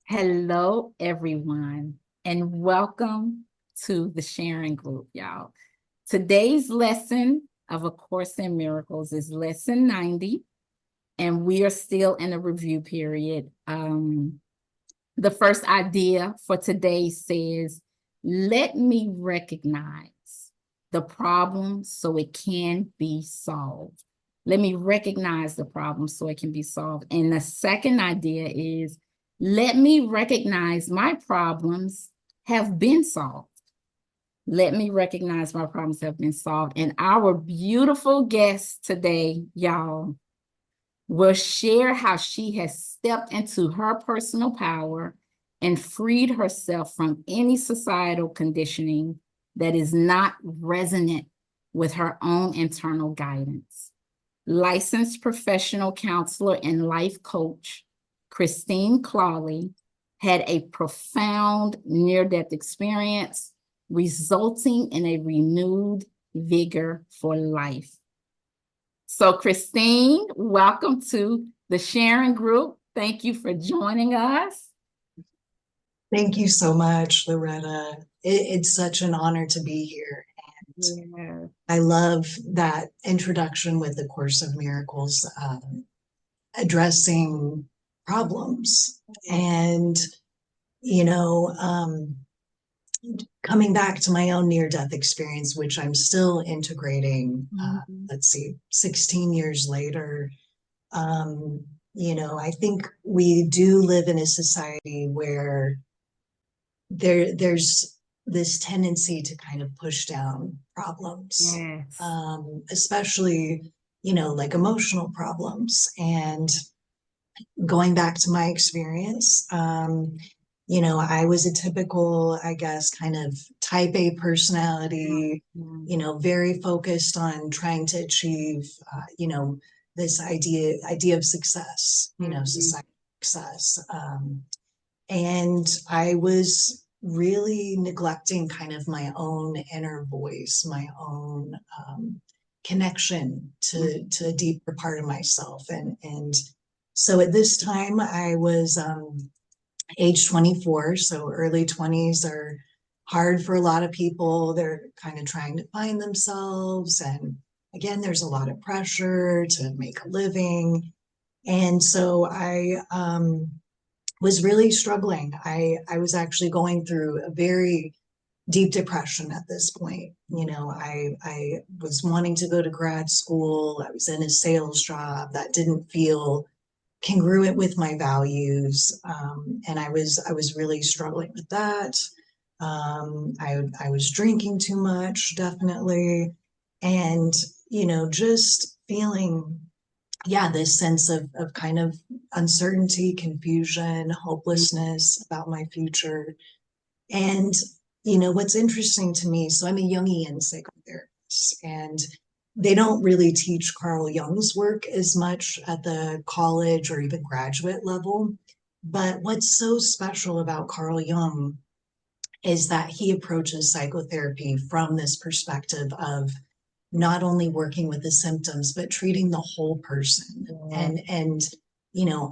Hello, everyone, and welcome to the sharing group, y'all. Today's lesson of A Course in Miracles is lesson 90, and we are still in a review period. The first idea for today says, let me recognize the problem so it can be solved. Let me recognize the problem so it can be solved. And the second idea is, let me recognize my problems have been solved. Let me recognize my problems have been solved. And our beautiful guest today, y'all, will share how she has stepped into her personal power and freed herself from any societal conditioning that is not resonant with her own internal guidance. Licensed professional counselor and life coach, Christine Clawley, had a profound near-death experience, resulting in a renewed vigor for life. So, Christine, welcome to the sharing group. Thank you for joining us. Thank you so much, Loretta. It's such an honor to be here. And Yeah. I love that introduction with the Course of Miracles, addressing problems. And, you know, coming back to my own near-death experience, which I'm still integrating, let's see, 16 years later. I think we do live in a society where there's this tendency to kind of push down problems, Yes. Especially, like emotional problems. And going back to my experience, I was a typical, I guess, kind of type A personality, very focused on trying to achieve, this idea of success, society success. And I was really neglecting kind of my own inner voice, my own connection to a deeper part of myself. And so at this time, I was age 24, so early 20s are hard for a lot of people. They're kind of trying to find themselves. And again, there's a lot of pressure to make a living. And so I was really struggling. I was actually going through a very deep depression at this point. I was wanting to go to grad school. I was in a sales job that didn't feel congruent with my values, and I was really struggling with that. I was drinking too much, definitely, and just feeling, this sense of kind of uncertainty, confusion, hopelessness about my future. And what's interesting to me, so I'm a Jungian psychotherapist, and they don't really teach Carl Jung's work as much at the college or even graduate level. But what's so special about Carl Jung is that he approaches psychotherapy from this perspective of not only working with the symptoms, but treating the whole person, and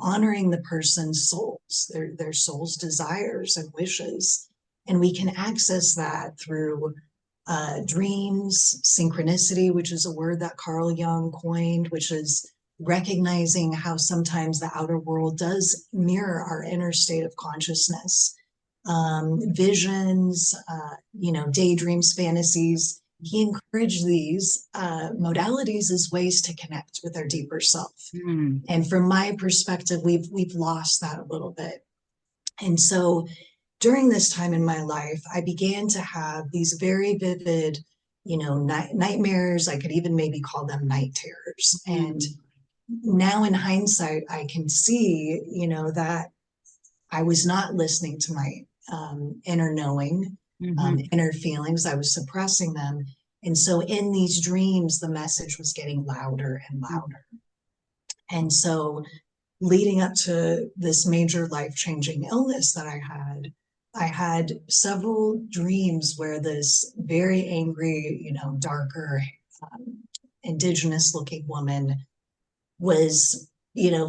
honoring the person's souls, their soul's desires and wishes. And we can access that through dreams, synchronicity, which is a word that Carl Jung coined, which is recognizing how sometimes the outer world does mirror our inner state of consciousness. Visions, daydreams, fantasies. He encouraged these modalities as ways to connect with our deeper self. And from my perspective, we've lost that a little bit. And so during this time in my life, I began to have these very vivid, nightmares. I could even maybe call them night terrors. And now in hindsight, I can see, that I was not listening to my inner knowing, inner feelings. I was suppressing them. And so in these dreams, the message was getting louder and louder. And so leading up to this major life-changing illness that I had several dreams where this very angry, darker, indigenous looking woman was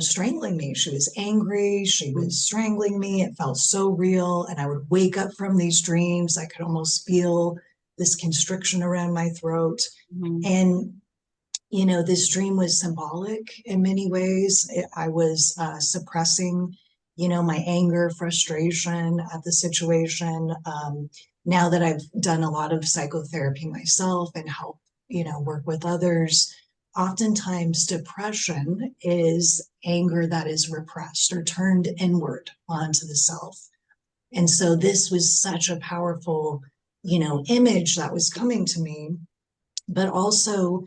strangling me. She was angry. She was strangling me. It felt so real. And I would wake up from these dreams. I could almost feel this constriction around my throat. And, this dream was symbolic in many ways. I was suppressing, my anger, frustration at the situation. Now that I've done a lot of psychotherapy myself and help, work with others, oftentimes depression is anger that is repressed or turned inward onto the self. And so this was such a powerful, image that was coming to me, but also,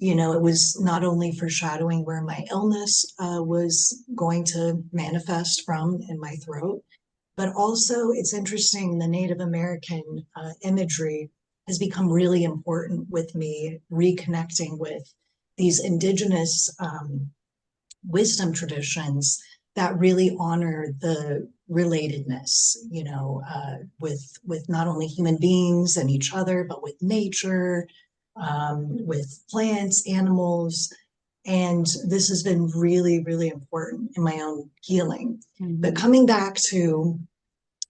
it was not only foreshadowing where my illness was going to manifest from in my throat, but also it's interesting, the Native American imagery has become really important with me reconnecting with these indigenous wisdom traditions that really honor the relatedness, with not only human beings and each other, but with nature, with plants, animals. And this has been really, really important in my own healing. But coming back to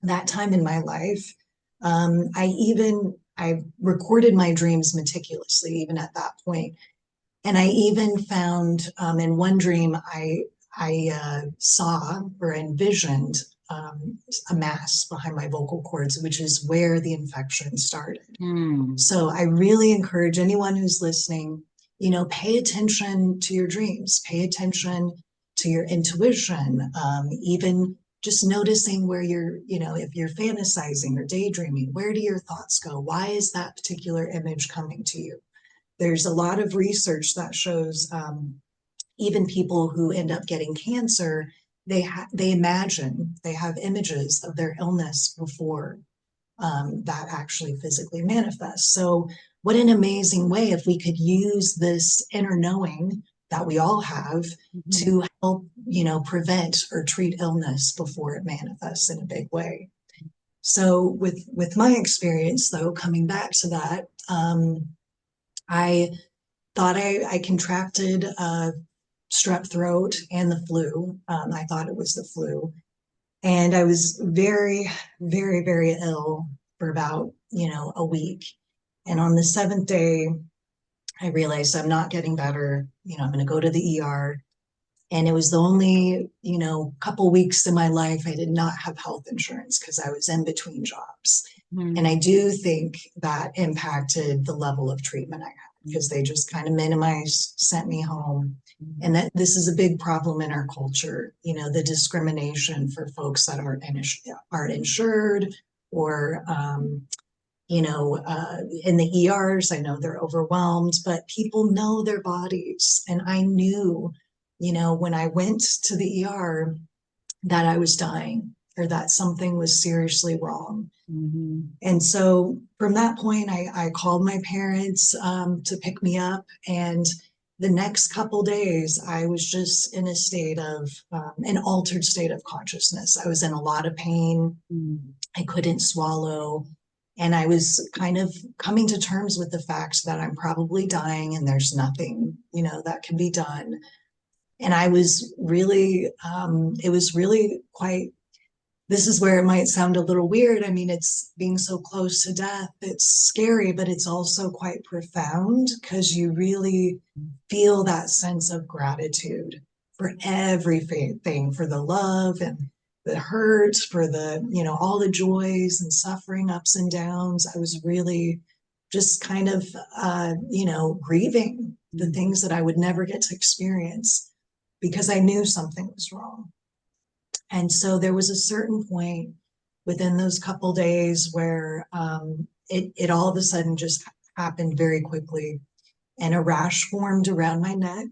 that time in my life, I recorded my dreams meticulously, even at that point. And I even found in one dream, I saw or envisioned a mass behind my vocal cords, which is where the infection started. So I really encourage anyone who's listening, pay attention to your dreams, pay attention to your intuition, even just noticing where if you're fantasizing or daydreaming, where do your thoughts go? Why is that particular image coming to you? There's a lot of research that shows even people who end up getting cancer, they imagine, they have images of their illness before that actually physically manifests. So what an amazing way if we could use this inner knowing that we all have to help, prevent or treat illness before it manifests in a big way. So with my experience, though, coming back to that, I thought I contracted strep throat and the flu. I thought it was the flu. And I was very, very, very ill for about, a week. And on the 7th day, I realized I'm not getting better. I'm going to go to the ER. And it was the only, couple weeks in my life I did not have health insurance because I was in between jobs. And I do think that impacted the level of treatment I had because they just kind of minimized, sent me home. And that this is a big problem in our culture, the discrimination for folks that aren't insured or, in the ERs, I know they're overwhelmed, but people know their bodies. And I knew, when I went to the ER that I was dying or that something was seriously wrong. And so from that point, I called my parents to pick me up. And the next couple days, I was just in a state of an altered state of consciousness. I was in a lot of pain. I couldn't swallow. And I was kind of coming to terms with the fact that I'm probably dying and there's nothing, that can be done. And I was really, it was really quite, this is where it might sound a little weird. I mean, it's being so close to death. It's scary, but it's also quite profound because you really feel that sense of gratitude for everything, for the love and the hurt, for the, all the joys and suffering, ups and downs. I was really just kind of, grieving the things that I would never get to experience because I knew something was wrong. And so there was a certain point within those couple days where it all of a sudden just happened very quickly. And a rash formed around my neck,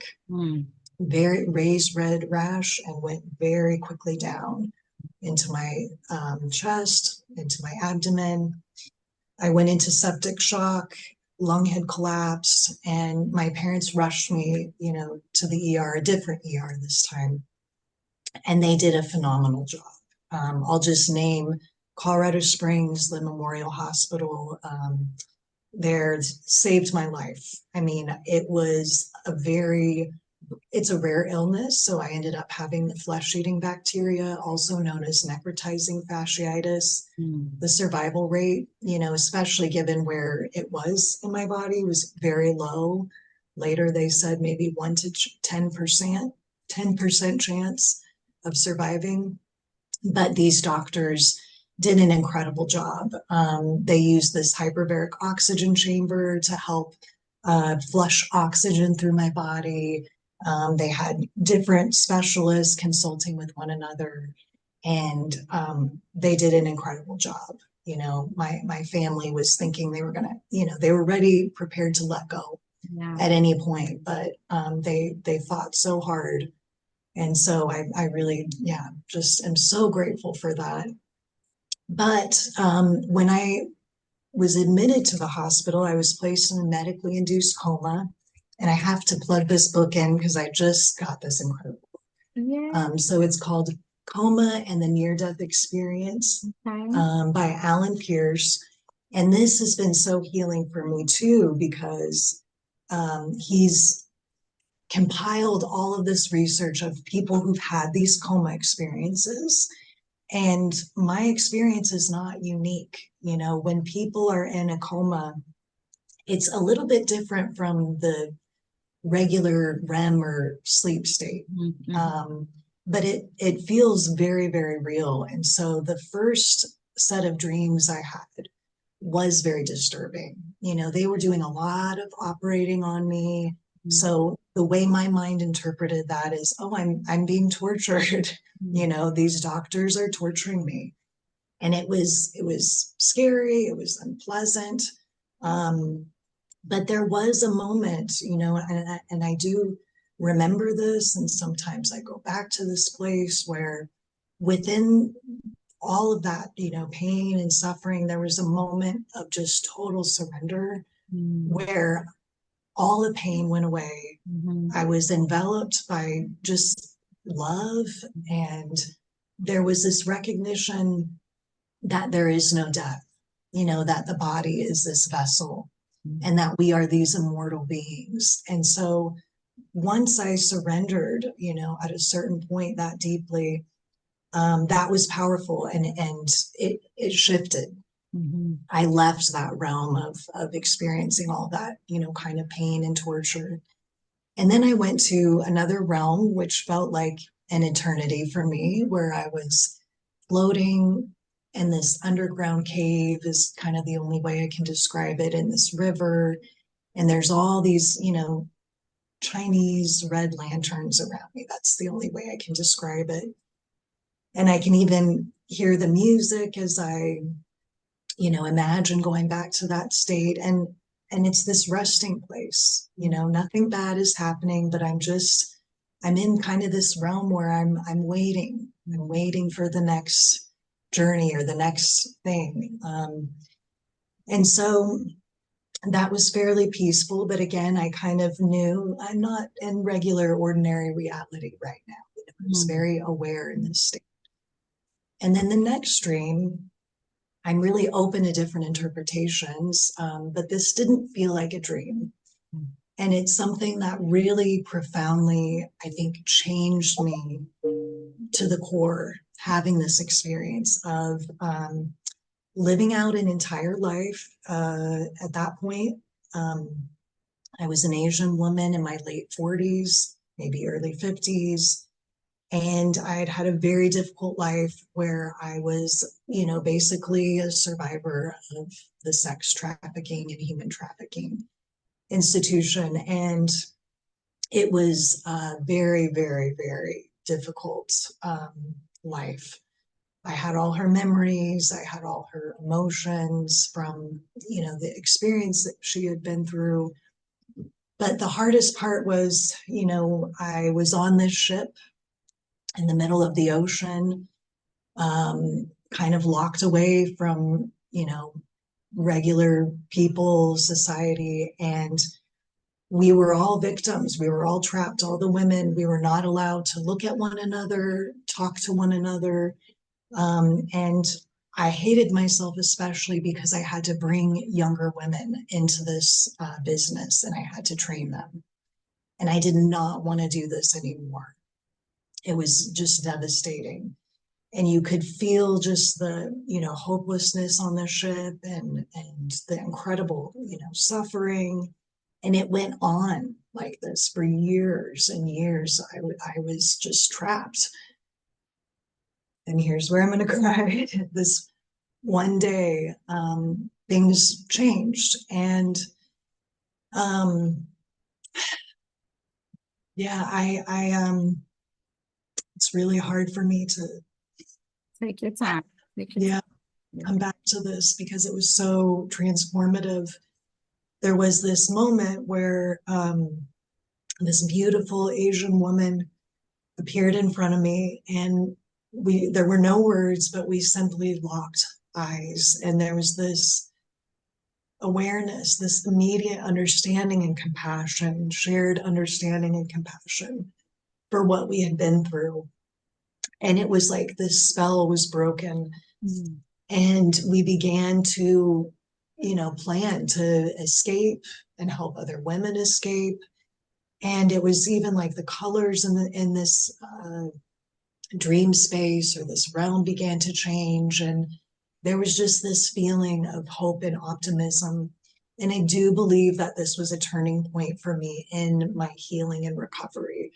very raised red rash, and went very quickly down into my chest, into my abdomen. I went into septic shock, lung had collapsed, and my parents rushed me, to the ER, a different ER this time. And they did a phenomenal job. I'll just name Colorado Springs, the Memorial Hospital. There saved my life. I mean, it was a very it's a rare illness, so I ended up having the flesh-eating bacteria, also known as necrotizing fasciitis. The survival rate, especially given where it was in my body, was very low. Later, they said maybe 1 to 10% chance of surviving. But these doctors did an incredible job. They used this hyperbaric oxygen chamber to help flush oxygen through my body. They had different specialists consulting with one another, and they did an incredible job. My family was thinking they were gonna, they were ready, prepared to let go at any point, but they fought so hard. And so I really, just am so grateful for that. But when I was admitted to the hospital, I was placed in a medically induced coma. And I have to plug this book in because I just got this incredible. So it's called Coma and the Near-Death Experience by Alan Pierce. And this has been so healing for me too, because he's compiled all of this research of people who've had these coma experiences. And my experience is not unique. When people are in a coma, it's a little bit different from the regular REM or sleep state. But it feels very, very real. And so the first set of dreams I had was very disturbing. They were doing a lot of operating on me. So the way my mind interpreted that is, oh, I'm being tortured. These doctors are torturing me. And it was scary, it was unpleasant. But there was a moment, and I do remember this, and sometimes I go back to this place where within all of that, pain and suffering, there was a moment of just total surrender where all the pain went away. I was enveloped by just love, and there was this recognition that there is no death, that the body is this vessel and that we are these immortal beings. And so once I surrendered, at a certain point that deeply, that was powerful, and it shifted. I left that realm of experiencing all that, kind of pain and torture. And then I went to another realm, which felt like an eternity for me, where I was floating in this underground cave, is kind of the only way I can describe it, in this river. And there's all these, Chinese red lanterns around me. That's the only way I can describe it. And I can even hear the music as I, imagine going back to that state. And it's this resting place, nothing bad is happening, but I'm in kind of this realm where I'm waiting for the next journey or the next thing. And so that was fairly peaceful, but again, I kind of knew I'm not in regular, ordinary reality right now. I was very aware in this state. And then the next dream, I'm really open to different interpretations, but this didn't feel like a dream. And it's something that really profoundly, I think, changed me to the core, having this experience of living out an entire life. At that point, I was an Asian woman in my late 40s, maybe early 50s. And I had had a very difficult life where I was, basically a survivor of the sex trafficking and human trafficking institution. And it was a very, very, very difficult life. I had all her memories, I had all her emotions from, the experience that she had been through. But the hardest part was, I was on this ship in the middle of the ocean, kind of locked away from, regular people, society. And we were all victims. We were all trapped, all the women. We were not allowed to look at one another, talk to one another. And I hated myself, especially because I had to bring younger women into this business, and I had to train them. And I did not want to do this anymore. It was just devastating. And you could feel just the, hopelessness on the ship, and the incredible, suffering. And it went on like this for years and years. I was just trapped. And here's where I'm going to cry. This one day, things changed. And yeah, it's really hard for me to Take your time. Take your time. come back to this because it was so transformative. There was this moment where this beautiful Asian woman appeared in front of me, and there were no words, but we simply locked eyes. And there was this awareness, this immediate understanding and compassion, shared understanding and compassion for what we had been through. And it was like this spell was broken. Mm. And we began to, plan to escape and help other women escape. And it was even like the colors in this dream space or this realm began to change. And there was just this feeling of hope and optimism. And I do believe that this was a turning point for me in my healing and recovery.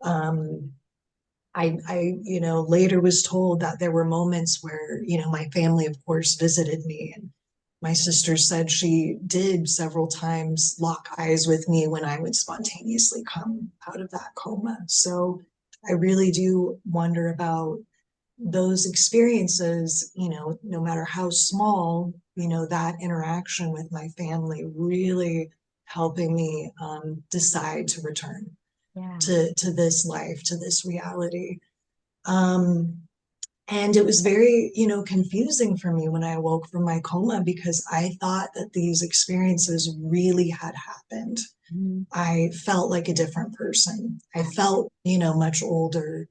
I later was told that there were moments where, my family, of course, visited me, and my sister said she did several times lock eyes with me when I would spontaneously come out of that coma. So I really do wonder about those experiences, no matter how small, that interaction with my family really helping me decide to return to this life, to this reality. And it was very, confusing for me when I awoke from my coma, because I thought that these experiences really had happened. Mm-hmm. I felt like a different person. I felt, much older.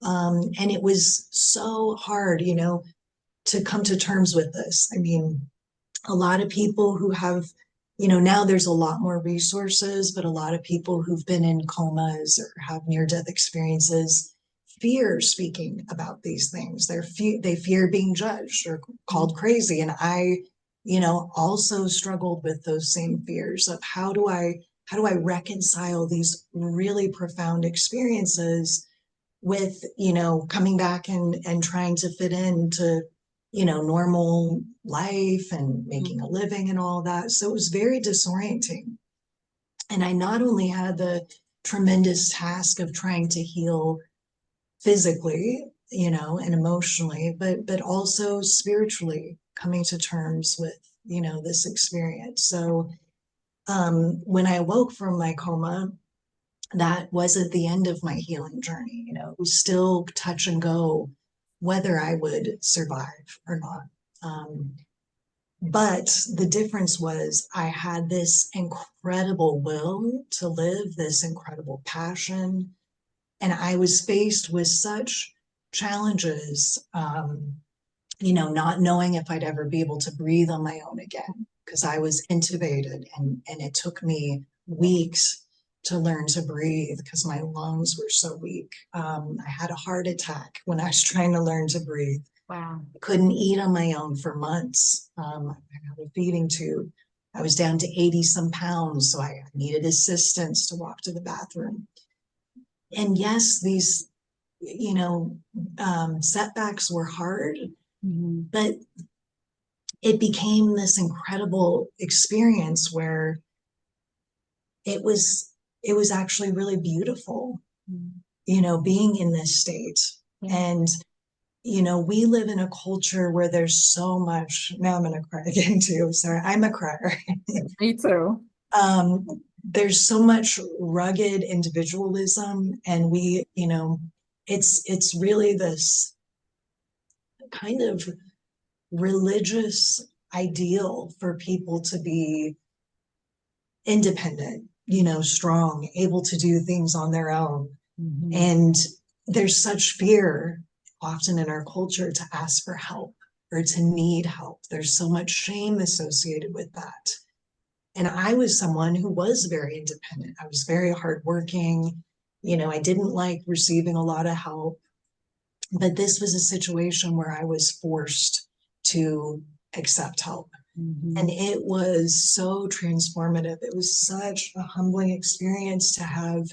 And it was so hard, to come to terms with this. I mean, a lot of people who have, now there's a lot more resources, but a lot of people who've been in comas or have near-death experiences fear speaking about these things. They fear being judged or called crazy. And I, also struggled with those same fears of how do I reconcile these really profound experiences with, coming back and trying to fit into, normal life and making a living and all that. So it was very disorienting. And I not only had the tremendous task of trying to heal physically, and emotionally, but also spiritually, coming to terms with, this experience. So when I awoke from my coma, that wasn't the end of my healing journey. It was still touch and go whether I would survive or not. But the difference was I had this incredible will to live, this incredible passion, and I was faced with such challenges, not knowing if I'd ever be able to breathe on my own again, because I was intubated, and it took me weeks to learn to breathe because my lungs were so weak. I had a heart attack when I was trying to learn to breathe. Wow. I couldn't eat on my own for months. I had a feeding tube. I was down to 80 some pounds, so I needed assistance to walk to the bathroom. And yes, these, setbacks were hard, but it became this incredible experience where it was actually really beautiful, being in this state. And, we live in a culture where there's so much, now I'm going to cry again too. Sorry, I'm a crier. Me too. There's so much rugged individualism, and we, it's really this kind of religious ideal for people to be independent, strong, able to do things on their own. Mm-hmm. And there's such fear often in our culture to ask for help or to need help. There's so much shame associated with that. And I was someone who was very independent. I was very hardworking. I didn't like receiving a lot of help, but this was a situation where I was forced to accept help. And it was so transformative. It was such a humbling experience to have,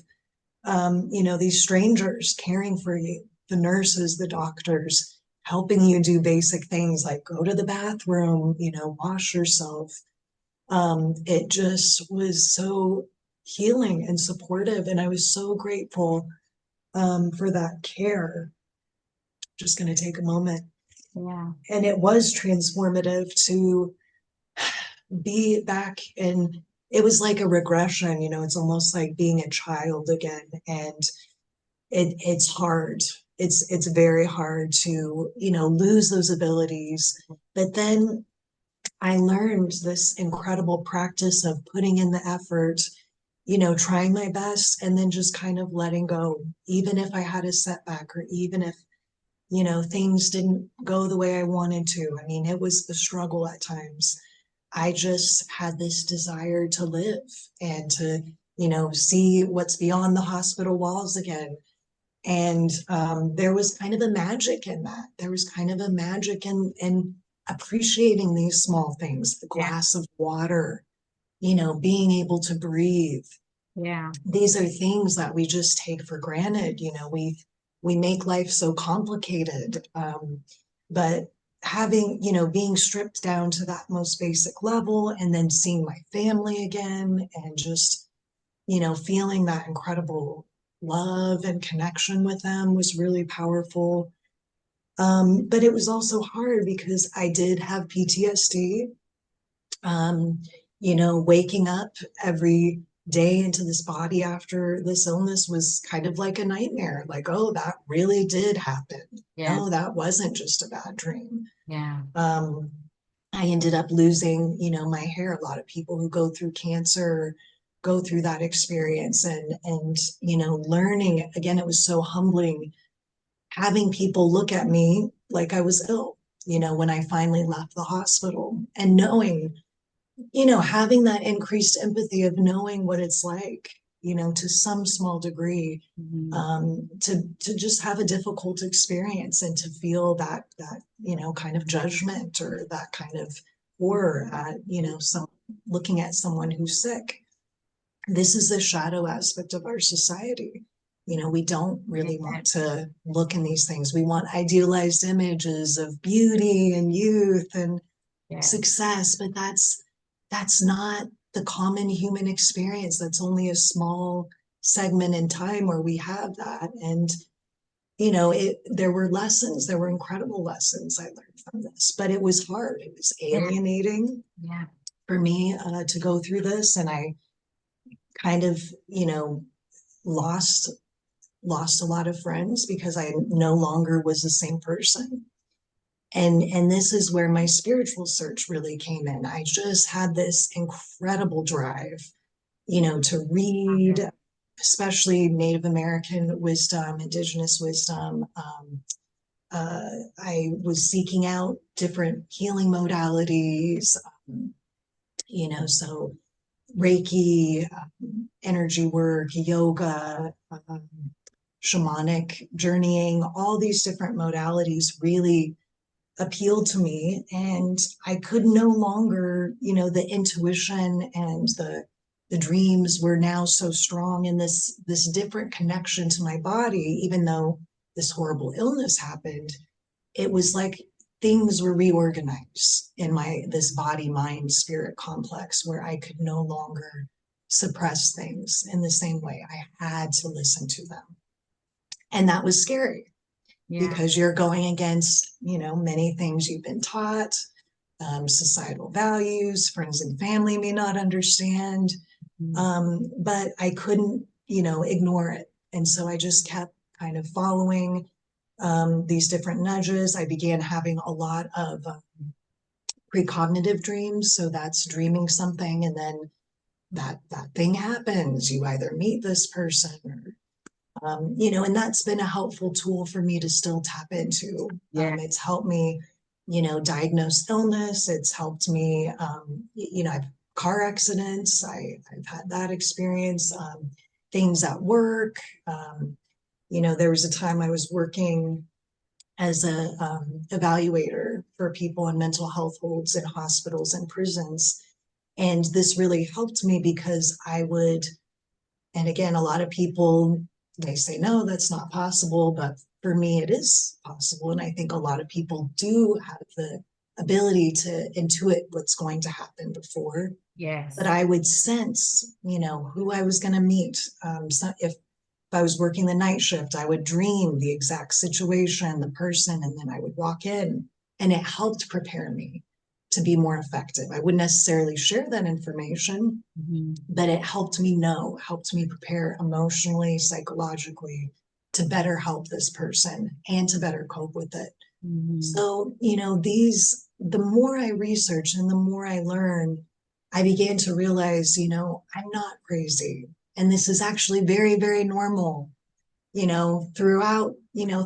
these strangers caring for you, the nurses, the doctors, helping you do basic things like go to the bathroom, wash yourself. It just was so healing and supportive. And I was so grateful for that care. Just going to take a moment. Yeah. And it was transformative to be back in, it was like a regression, it's almost like being a child again. And it's hard. It's very hard to, lose those abilities. But then I learned this incredible practice of putting in the effort, trying my best, and then just kind of letting go, even if I had a setback, or even if, things didn't go the way I wanted to. I mean, it was a struggle at times. I just had this desire to live and to, see what's beyond the hospital walls again. And there was kind of a magic in that. There was kind of a magic in appreciating these small things, the glass of water, being able to breathe. Yeah. These are things that we just take for granted. We make life so complicated. But having, being stripped down to that most basic level, and then seeing my family again, and just, feeling that incredible love and connection with them was really powerful. But it was also hard because I did have PTSD. Waking up every day into this body after this illness was kind of like a nightmare. Like, oh, that really did happen. Yeah. No, that wasn't just a bad dream. Yeah. I ended up losing, my hair. A lot of people who go through cancer go through that experience, and learning again, it was so humbling having people look at me like I was ill, when I finally left the hospital, and knowing, having that increased empathy of knowing what it's like, to some small degree, to just have a difficult experience, and to feel that kind of judgment, or that kind of horror at, some looking at someone who's sick. This is the shadow aspect of our society. We don't really want to look in these things. We want idealized images of beauty and youth and success, but that's not the common human experience. That's only a small segment in time where we have that. And there were lessons, there were incredible lessons I learned from this, but it was hard. It was alienating for me to go through this. And I kind of, lost a lot of friends because I no longer was the same person. And this is where my spiritual search really came in. I just had this incredible drive, to read, especially Native American wisdom, indigenous wisdom. I was seeking out different healing modalities, so Reiki, energy work, yoga, shamanic journeying, all these different modalities really appealed to me. And I could no longer, the intuition and the dreams were now so strong, in this different connection to my body. Even though this horrible illness happened, it was like things were reorganized in this body, mind, spirit complex, where I could no longer suppress things in the same way. I had to listen to them. And that was scary, because you're going against, many things you've been taught, societal values, friends and family may not understand, but I couldn't, ignore it. And so I just kept kind of following these different nudges. I began having a lot of precognitive dreams. So that's dreaming something, and then that thing happens. You either meet this person, or and that's been a helpful tool for me to still tap into. It's helped me, diagnose illness. It's helped me, I've car accidents. I've had that experience, things at work. There was a time I was working as a evaluator for people in mental health holds in hospitals and prisons. And this really helped me because I would, and again, a lot of people, they say, no, that's not possible. But for me, it is possible. And I think a lot of people do have the ability to intuit what's going to happen before. Yes. But I would sense, who I was going to meet. So if I was working the night shift, I would dream the exact situation, the person, and then I would walk in, and it helped prepare me to be more effective. I wouldn't necessarily share that information, but it helped me helped me prepare emotionally, psychologically to better help this person and to better cope with it. So, the more I research and the more I learn, I began to realize, I'm not crazy. And this is actually very, very normal. Throughout,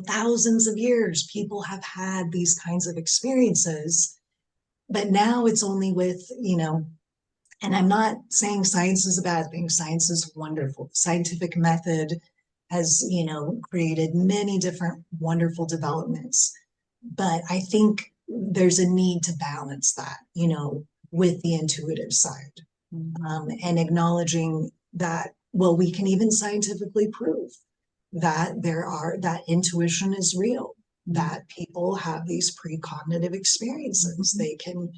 thousands of years, people have had these kinds of experiences. But now it's only with, and I'm not saying science is a bad thing. Science is wonderful. Scientific method has, created many different wonderful developments. But I think there's a need to balance that, with the intuitive side, and acknowledging that, well, we can even scientifically prove that that intuition is real, that people have these precognitive experiences. They can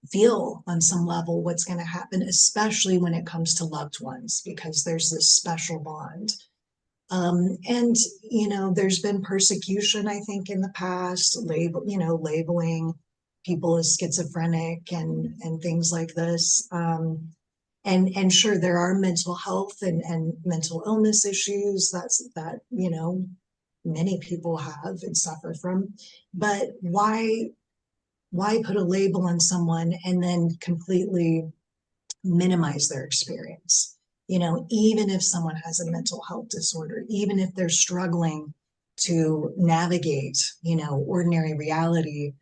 feel on some level what's going to happen, especially when it comes to loved ones, because there's this special bond. And there's been persecution, I think, in the past, labeling people as schizophrenic and things like this. And sure, there are mental health and mental illness issues that many people have and suffer from. But why put a label on someone and then completely minimize their experience? Even if someone has a mental health disorder, even if they're struggling to navigate, ordinary reality,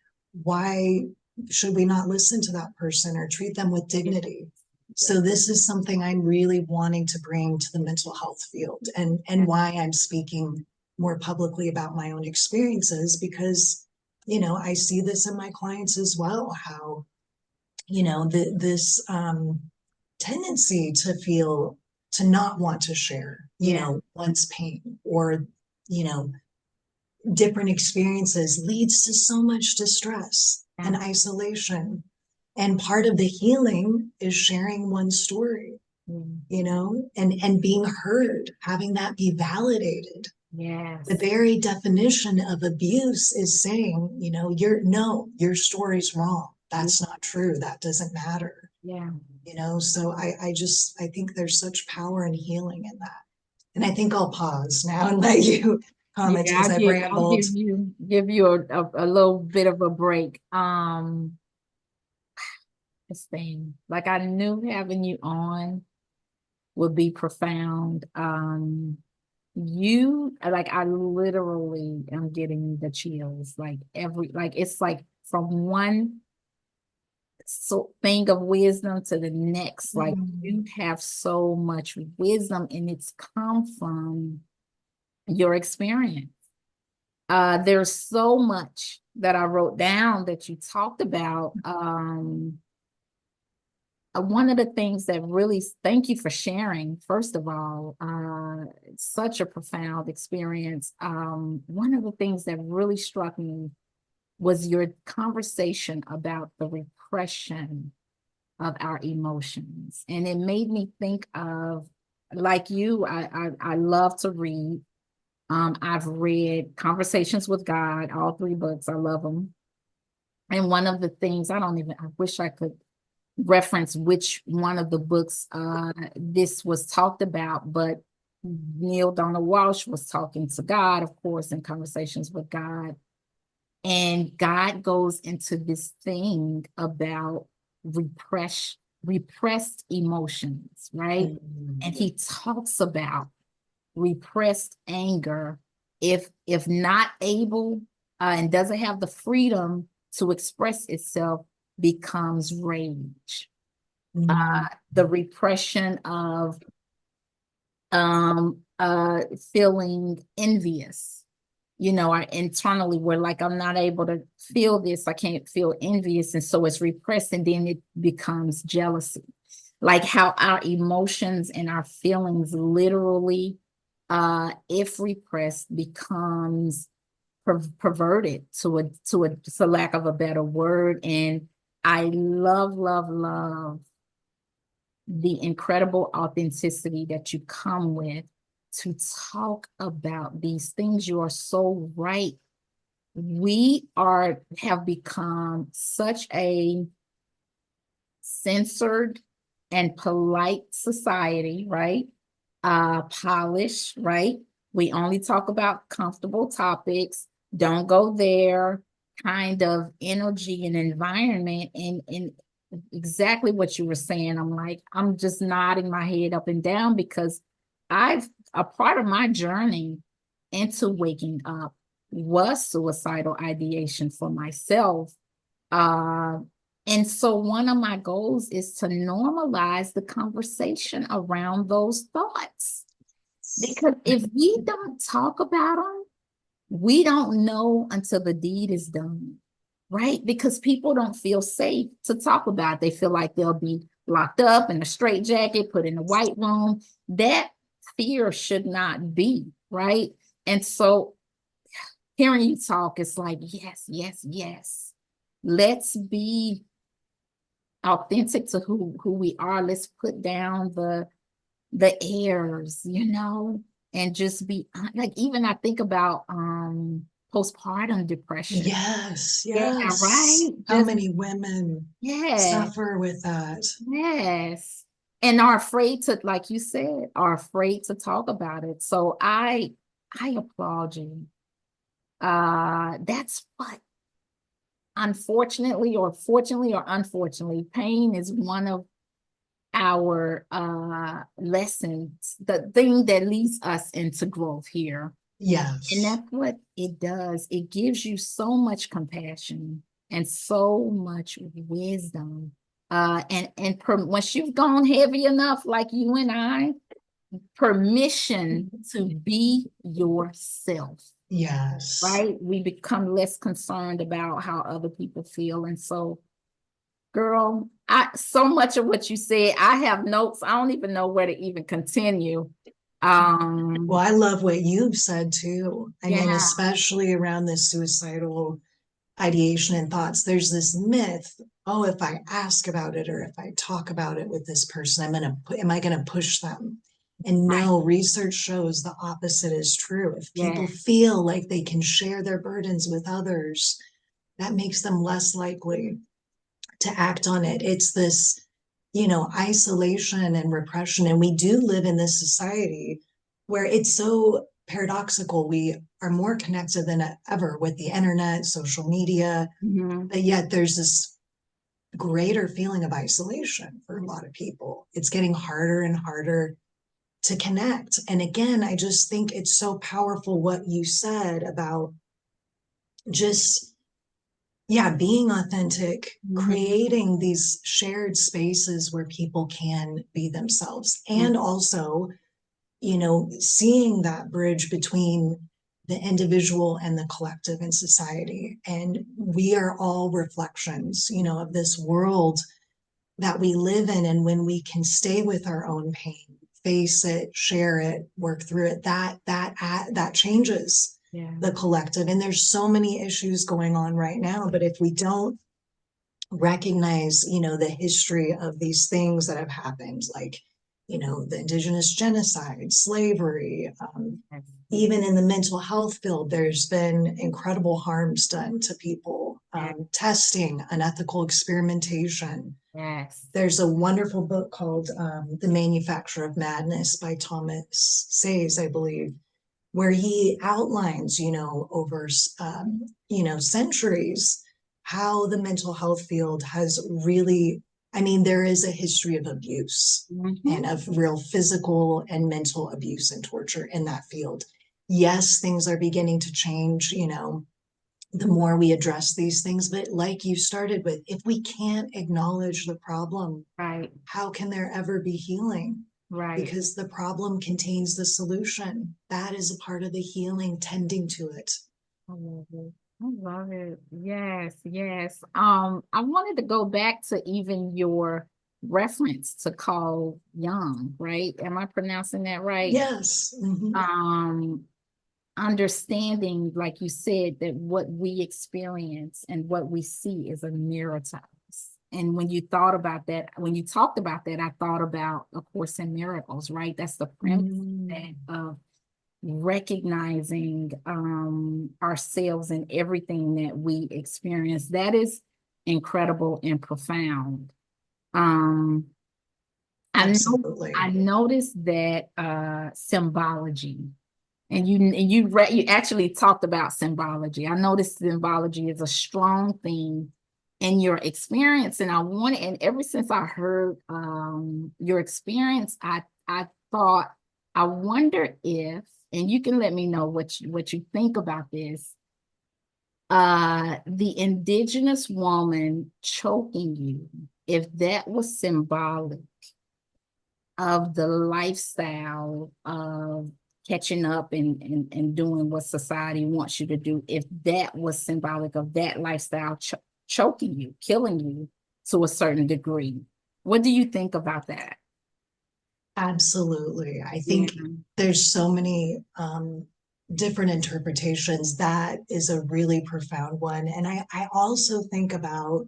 why should we not listen to that person or treat them with dignity? So this is something I'm really wanting to bring to the mental health field, and why I'm speaking more publicly about my own experiences, because, I see this in my clients as well, how, this tendency to not want to share, one's pain or, different experiences leads to so much distress and isolation. And part of the healing is sharing one's story, and being heard, having that be validated. Yes. The very definition of abuse is saying, your story's wrong. That's not true. That doesn't matter. Yeah. So I think there's such power and healing in that. And I think I'll pause now and let you comment as I've rambled. I'll give you a little bit of a break. This thing, like, I knew having you on would be profound. I literally am getting the chills, it's like from one thing of wisdom to the next. Like, you have so much wisdom, and it's come from your experience. There's so much that I wrote down that you talked about. One of the things that really, thank you for sharing, first of all, it's such a profound experience. One of the things that really struck me was your conversation about the repression of our emotions. And it made me think of, like you, I love to read. I've read Conversations with God, all 3 books. I love them. And one of the things, I wish I could reference which one of the books this was talked about, but Neil Donald Walsh was talking to God, of course, in Conversations with God. And God goes into this thing about repressed emotions, right? And he talks about repressed anger, if not able and doesn't have the freedom to express itself, becomes rage. Mhm. The repression of feeling envious, or internally we're like, I'm not able to feel this, I can't feel envious, and so it's repressed, and then it becomes jealousy. Like how our emotions and our feelings literally, if repressed, becomes perverted to lack of a better word. And I love the incredible authenticity that you come with to talk about these things. You are so right. We have become such a censored and polite society, right? Polished, right? We only talk about comfortable topics. Don't go there kind of energy and environment. And exactly what you were saying. I'm like, I'm just nodding my head up and down because a part of my journey into waking up was suicidal ideation for myself. Uh, and so one of my goals is to normalize the conversation around those thoughts. Because if we don't talk about them, we don't know until the deed is done, right? Because people don't feel safe to talk about it. They feel like they'll be locked up in a straitjacket, put in a white room. That fear should not be, right? And so hearing you talk, it's like, yes. Let's be authentic to who we are. Let's put down the airs, and just be like, even I think about postpartum depression. Yes, Yeah, yes. right. How Just many women yeah, suffer with that? yes. And are afraid to, like you said, are afraid to talk about it. So I applaud you. That's what, unfortunately, or fortunately or unfortunately, pain is one of our lessons, the thing that leads us into growth here. And Yes. that's what it does. It gives you so much compassion and so much wisdom. Once you've gone heavy enough, like you and I, permission to be yourself, Yes. right? We become less concerned about how other people feel. And so, girl, so much of what you said, I have notes. I don't even know where to even continue. Well, I love what you've said too. I mean, Yeah, especially around this suicidal ideation and thoughts. There's this myth, oh, if I ask about it or if I talk about it with this person, am I gonna push them? And right. no, research shows the opposite is true. If people Yeah, feel like they can share their burdens with others, that makes them less likely to act on it. It's this, isolation and repression. And we do live in this society where it's so paradoxical. We are more connected than ever with the internet, social media, mhm, but yet there's this greater feeling of isolation for a lot of people. It's getting harder and harder to connect. And again, I just think it's so powerful what you said about just, yeah, being authentic, mhm, creating these shared spaces where people can be themselves. mhm. And also, seeing that bridge between the individual and the collective in society. And we are all reflections, of this world that we live in. And when we can stay with our own pain, face it, share it, work through it, that changes Yeah, the collective. And there's so many issues going on right now, but if we don't recognize, the history of these things that have happened, like, the indigenous genocide, slavery, yes, even in the mental health field, there's been incredible harms done to people, yes, testing, unethical experimentation. yes. There's a wonderful book called The Manufacture of Madness by Thomas Sayes, I believe, where he outlines, over, centuries, how the mental health field has really, I mean, there is a history of abuse Mhm. and of real physical and mental abuse and torture in that field. Yes, things are beginning to change, the more we address these things. But like you started with, if we can't acknowledge the problem, Right, how can there ever be healing? right. Because the problem contains the solution. That is a part of the healing, tending to it. I love it. I love it. Yes, yes. I wanted to go back to even your reference to Carl Jung, right? Am I pronouncing that right? Yes. Mhm. Um, Understanding, like you said, that what we experience and what we see is a mirror to us. And when you thought about that, when you talked about that, I thought about A Course in Miracles, right? That's the premise of recognizing ourselves and everything that we experience. That is incredible and profound. Um, I Absolutely. noticed that symbology, and you actually talked about symbology. I noticed symbology is a strong theme in your experience, and I wanted, and ever since I heard your experience, I thought, I wonder if, and you can let me know what you think about this. The indigenous woman choking you, if that was symbolic of the lifestyle of catching up and doing what society wants you to do, if that was symbolic of that lifestyle choking you, killing you to a certain degree. What do you think about that? Absolutely. I Yeah. think there's so many different interpretations. That is a really profound one. And I also think about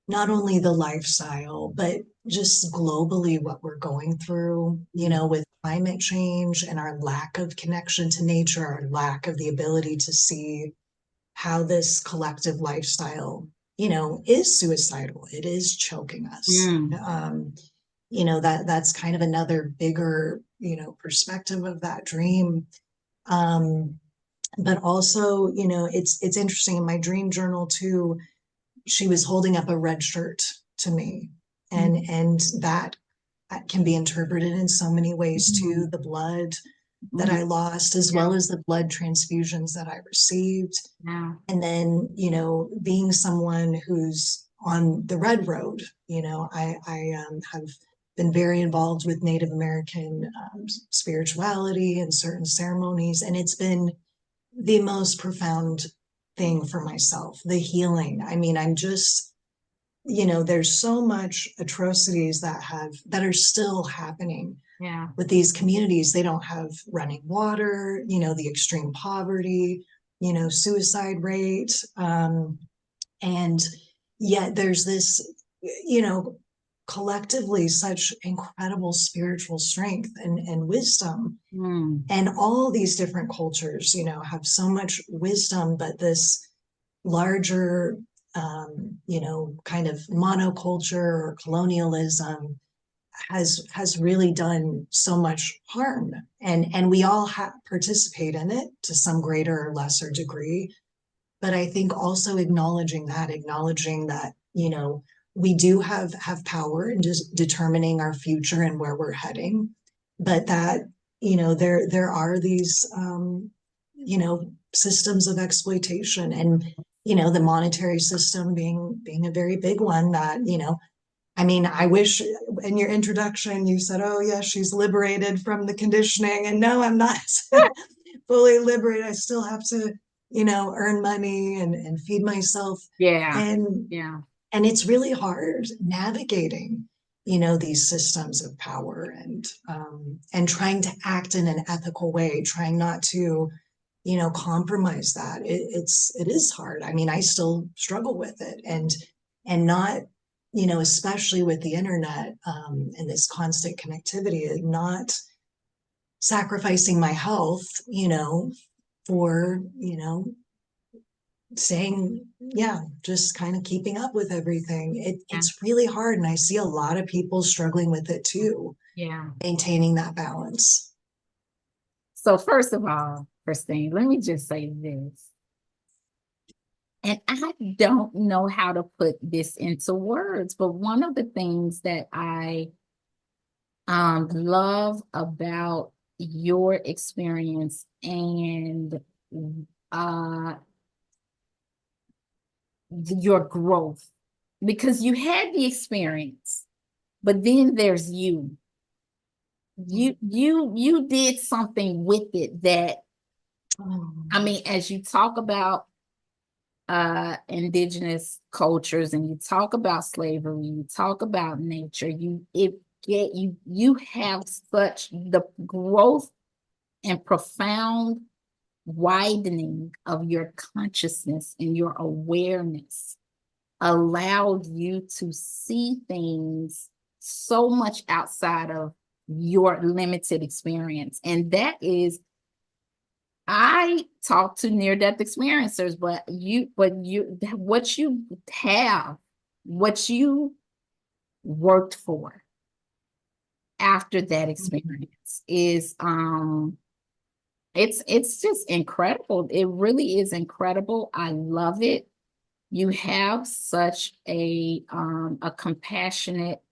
not only the lifestyle, but just globally what we're going through, with climate change and our lack of connection to nature, our lack of the ability to see how this collective lifestyle, is suicidal. It is choking us. Mm. That's kind of another bigger, perspective of that dream. Um, but also, it's interesting in my dream journal too. She was holding up a red shirt to me, and that can be interpreted in so many ways too. Mm. The blood that Mm. I lost, as Yeah. well as the blood transfusions that I received. Yeah. And then, being someone who's on the red road, I have been very involved with Native American spirituality and certain ceremonies, and it's been the most profound thing for myself, the healing. I mean, I'm just, there's so much atrocities that are still happening Yeah. with these communities. They don't have running water, the extreme poverty, suicide rate. And yet there's this, you know, collectively such incredible spiritual strength and wisdom. Mm. And all these different cultures, have so much wisdom, but this larger, kind of monoculture or colonialism has really done so much harm, and we all participate in it to some greater or lesser degree. But I think also acknowledging that, we do have power in just determining our future and where we're heading, but that, there are these, systems of exploitation, and the monetary system being a very big one. That, I mean, I wish in your introduction you said, oh, yeah, she's liberated from the conditioning. And no, I'm not fully liberated. I still have to, earn money and feed myself. Yeah. And Yeah. and it's really hard navigating, these systems of power, and trying to act in an ethical way, trying not to, compromise that. It is hard. I mean, I still struggle with it, and not, especially with the internet, and this constant connectivity, and not sacrificing my health, for, saying, yeah, just kind of keeping up with everything. Yeah. It's really hard. And I see a lot of people struggling with it too, Yeah. maintaining that balance. So first of all, Christine, let me just say this. And I don't know how to put this into words, but one of the things that I love about your experience and uh, your growth, because you had the experience, but then there's you. You did something with it that, Oh, I mean, as you talk about indigenous cultures and you talk about slavery, you talk about nature, you have such the growth and profound widening of your consciousness and your awareness allowed you to see things so much outside of your limited experience. And that is, I talk to near-death experiencers, but what you have, what you worked for after that experience is it's just incredible. It really is incredible. I love it. You have such a compassionate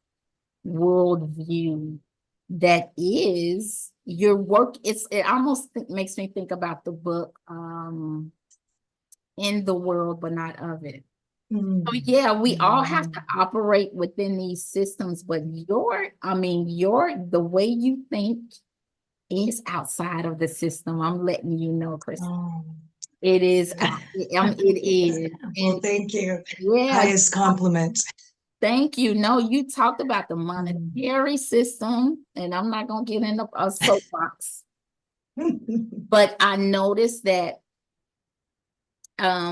worldview that is your work. It almost makes me think about the book In the World but Not of It. So yeah, we all have to operate within these systems, but the way you think is outside of the system. I'm letting you know, Chris. oh. It is. It is. Well, And thank you. yeah, Highest compliment. thank you. No, you talked about the monetary system, and I'm not gonna get in a soapbox, but I noticed that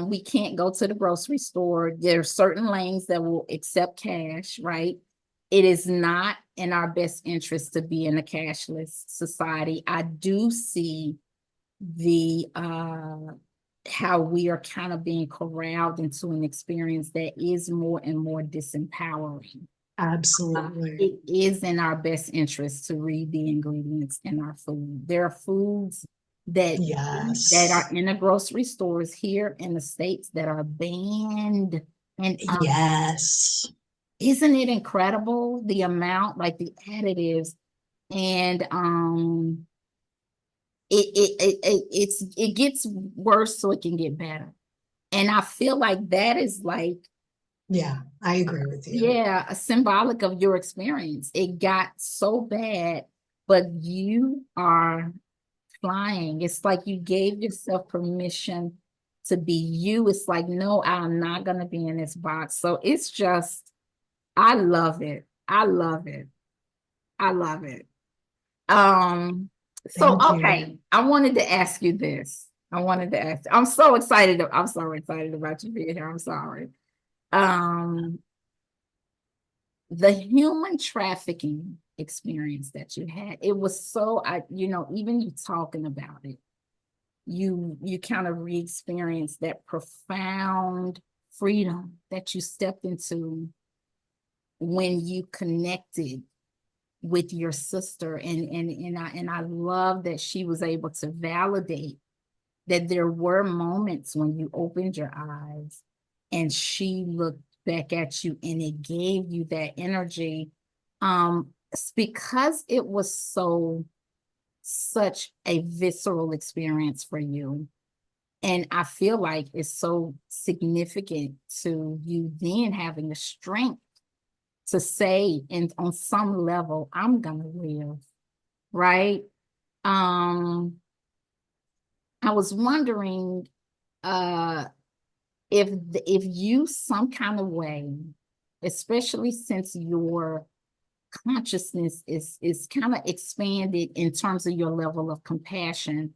we can't go to the grocery store. There are certain lanes that will accept cash, right? It is not in our best interest to be in a cashless society. I do see the how we are kind of being corralled into an experience that is more and more disempowering. Absolutely. It is in our best interest to read the ingredients in our food. There are foods that Yes. are in the grocery stores here in the States that are banned. And Yes. isn't it incredible the amount, like the additives, and it gets worse so it can get better. And I feel like that is like, Yeah, I agree with you. yeah, a symbolic of your experience. It got so bad, but you are flying. It's like you gave yourself permission to be you. It's like, no, I'm not going to be in this box. So it's just, I love it. I love it. I love it. Um, so Thank okay, you. I wanted to ask you this. I wanted to ask, I'm so excited. I'm so excited about you being here. I'm sorry. Um, the human trafficking experience that you had, it was so, even you talking about it, you kind of re-experienced that profound freedom that you stepped into when you connected with your sister, and I love that she was able to validate that there were moments when you opened your eyes and she looked back at you and it gave you that energy. It's because it was such a visceral experience for you. And I feel like it's so significant to you then having the strength to say, and on some level, I'm gonna live, right? I was wondering if you some kind of way, especially since your consciousness is kind of expanded in terms of your level of compassion,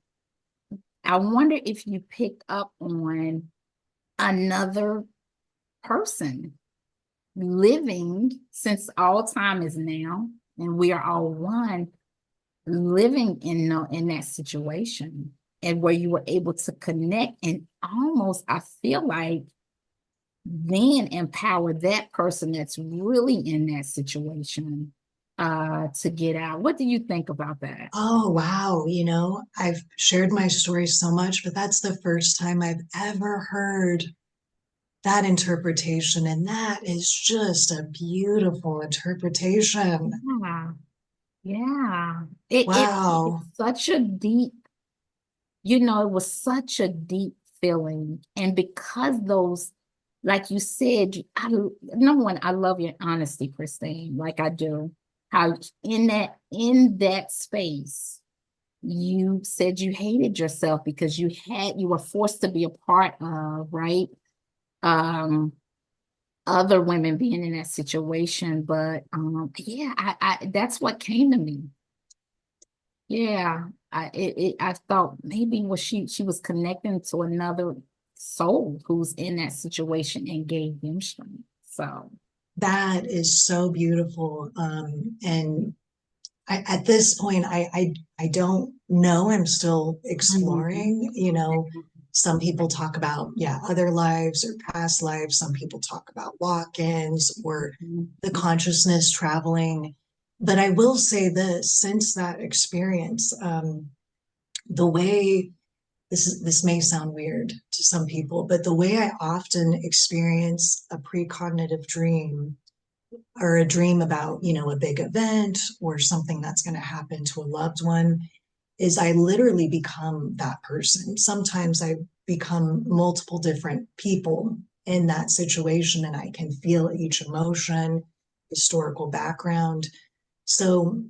I wonder if you pick up on another person living, since all time is now and we are all one, living in that situation, and where you were able to connect and almost, I feel like, then empower that person that's really in that situation to get out. What do you think about that? Oh, wow. I've shared my story so much, but that's the first time I've ever heard that interpretation. And that is just a beautiful interpretation. Yeah, yeah. It's Wow. such a deep, it was such a deep feeling. And because those like you said, number one, I love your honesty, Christine, like I do. How in that space, you said you hated yourself because you were forced to be a part of, right? Um, other women being in that situation. But yeah, I that's what came to me. Yeah. I thought maybe she was connecting to another soul who's in that situation and gave them strength. So That is so beautiful. And at this point, I don't know. I'm still mhm. exploring. You know, some people talk about, yeah, other lives or past lives. Some people talk about walk-ins or the consciousness traveling. But I will say this, since that experience, the way this may sound weird to some people, but the way I often experience a precognitive dream or a dream about, you know, a big event or something that's going to happen to a loved one is I literally become that person. Sometimes I become multiple different people in that situation, and I can feel each emotion, historical background. So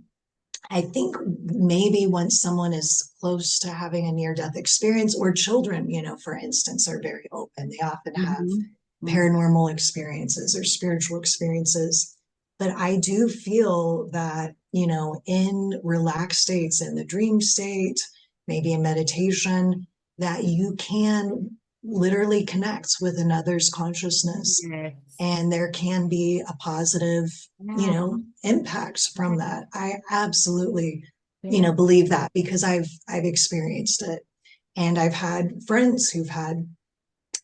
I think maybe once someone is close to having a near death experience, or children, you know, for instance, are very open, they often have Mhm. Mhm. paranormal experiences or spiritual experiences. But I do feel that, you know, in relaxed states, in the dream state, maybe in meditation, that you can literally connect with another's consciousness. Yes. And there can be a positive, you Yeah. know, impact from that. I absolutely, you Yeah. know, believe that because I've experienced it. And I've had friends who've had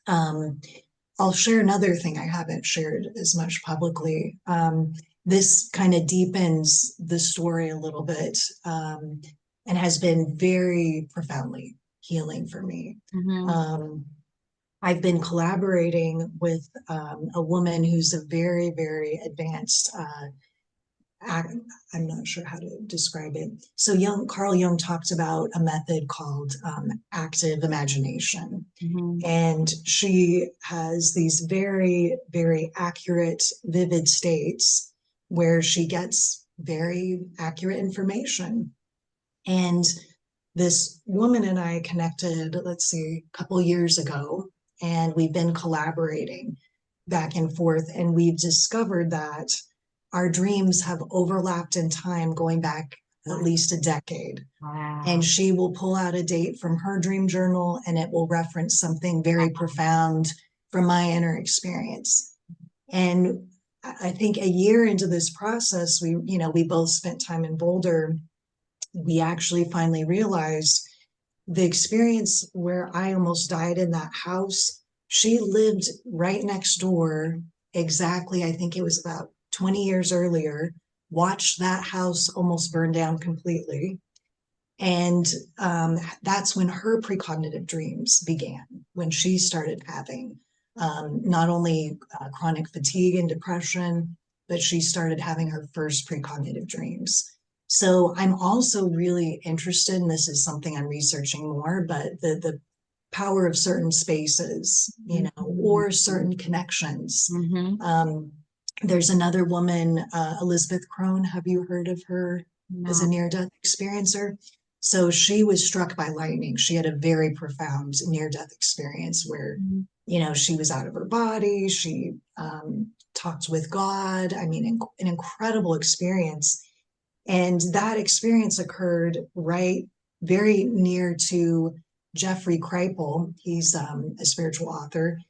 um, I'll share another thing I haven't shared as much publicly. This kind of deepens the story a little bit and has been very profoundly healing for me. Mhm. Um, I've been collaborating with a woman who's a very, very advanced I'm not sure how to describe it. So Carl Jung talked about a method called active imagination. Mhm. And she has these very, very accurate, vivid states where she gets very accurate information. And this woman and I connected, let's see, a couple years ago, and we've been collaborating back and forth. And we've discovered that our dreams have overlapped in time going back at least a decade. And Wow. she will pull out a date from her dream journal and it will reference something very profound from my inner experience. And I think a year into this process, we both spent time in Boulder. We actually finally realized the experience where I almost died in that house. She lived right next door, exactly, I think it was about 20 years earlier, watched that house almost burn down completely. And that's when her precognitive dreams began, when she started having not only chronic fatigue and depression, but she started having her first precognitive dreams. So I'm also really interested, and this is something I'm researching more, but the power of certain spaces, you know, Mhm. or certain connections. Mhm. Um, there's another woman, Elizabeth Crone. Have you heard of her as a No. near-death experiencer? So she was struck by lightning. She had a very profound near-death experience where, Mhm. you know, she was out of her body. She talked with God. I mean, an incredible experience. And that experience occurred right very near to Jeffrey Kripal. He's a spiritual author,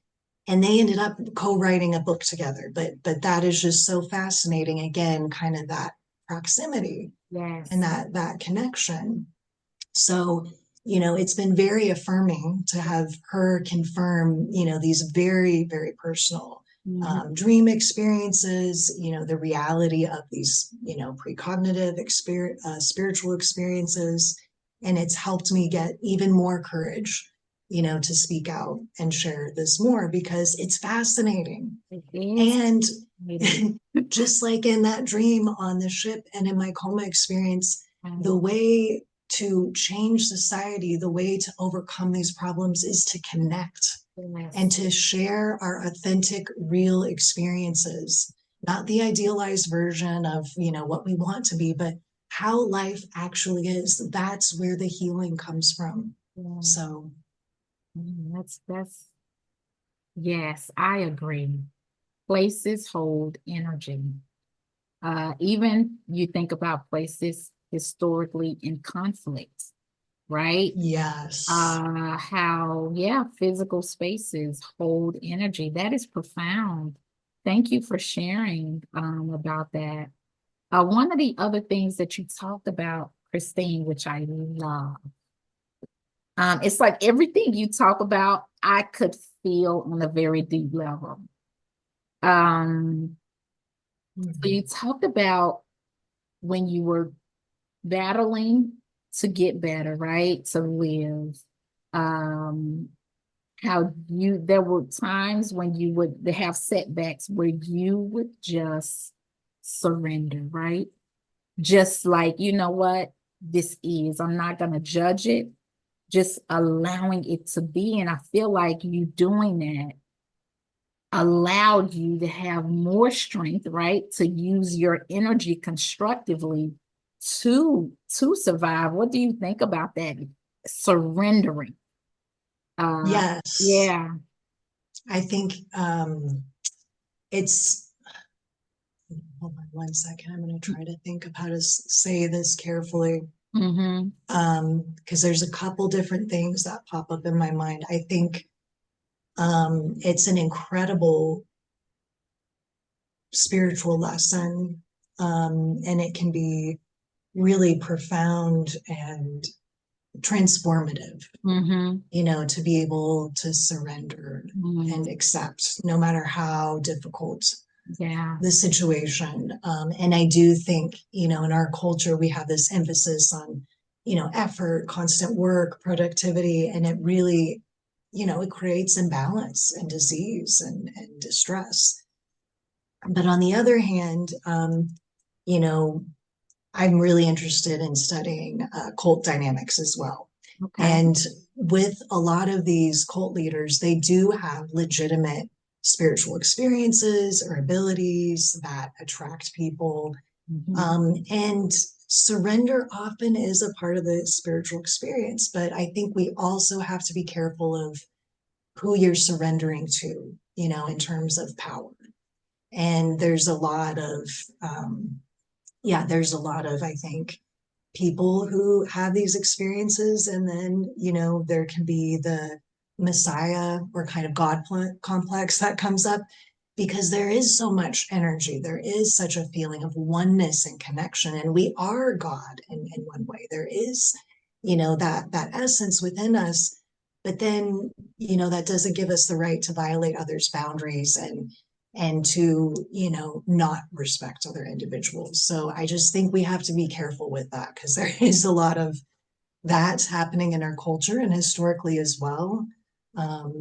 and they ended up co-writing a book together. But that is just so fascinating. Again, kind of that proximity and Yes. that connection. So, you know, it's been very affirming to have her confirm, you know, these very, very personal Mhm. dream experiences, you know, the reality of these, you know, precognitive spiritual experiences. And it's helped me get even more courage, you know, to speak out and share this more because it's fascinating. It is And fascinating. just like in that dream on the ship and in my coma experience, the way to change society, the way to overcome these problems is to connect. and Yes. to share our authentic, real experiences, not the idealized version of, what we want to be, but how life actually is. That's where the healing comes from. Yeah. So, That's yes, I agree. Places hold energy. Even you think about places historically in conflict, right? yes. How, yeah, physical spaces hold energy. That is profound. Thank you for sharing about that. One of the other things that you talked about, Christine, which I love, it's like everything you talk about, I could feel on a very deep level. Um, so you Mhm. talked about when you were battling to get better, right? To live. Um, how you there were times when you would have setbacks where you would just surrender, right? Just like, you know what, this is, I'm not gonna judge it, just allowing it to be. And I feel like you doing that allowed you to have more strength, right? To use your energy constructively to survive. What do you think about that? Surrendering. Uh Yes. yeah. I think it's, hold on one second. I'm going to try to think of how to say this carefully. Mm-hmm. Because there's a couple different things that pop up in my mind. I think it's an incredible spiritual lesson, and it can be really profound and transformative, Mm-hmm. to be able to surrender and Mm-hmm. accept no matter how difficult Yeah. the situation. And I do think, in our culture, we have this emphasis on, effort, constant work, productivity, and it really, it creates imbalance and disease and distress. But on the other hand, you know, I'm really interested in studying cult dynamics as well. Okay. And with a lot of these cult leaders, they do have legitimate spiritual experiences or abilities that attract people. Mm-hmm. And surrender often is a part of the spiritual experience. But I think we also have to be careful of who you're surrendering to, in terms of power. And there's a lot of, yeah, there's a lot of, I think, people who have these experiences, and then there can be the messiah or kind of god complex that comes up, because there is so much energy, there is such a feeling of oneness and connection, and we are god in one way. There is that essence within us, but then that doesn't give us the right to violate others' boundaries and to not respect other individuals. So I just think we have to be careful with that, because there is a lot of that happening in our culture and historically as well.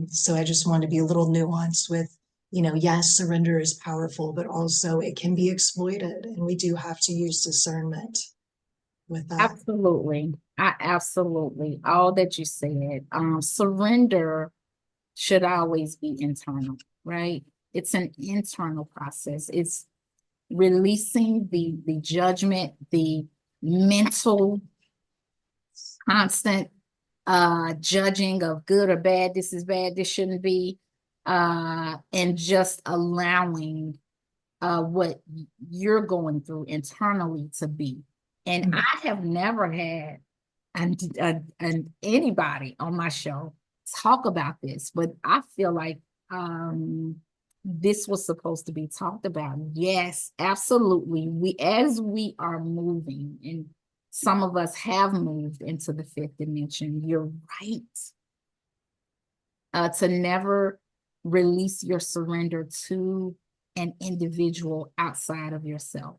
So I just want to be a little nuanced with, yes, surrender is powerful, but also it can be exploited, and we do have to use discernment with that. Absolutely. I absolutely all that you said. Surrender should always be internal, right? It's an internal process. It's releasing the judgment, the mental constant judging of good or bad, this is bad, this shouldn't be, and just allowing what you're going through internally to be. And Mm. I have never had anybody on my show talk about this, but I feel like this was supposed to be talked about. Yes, absolutely. As we are moving, and some of us have moved into the fifth dimension, you're right. To never release your surrender to an individual outside of yourself.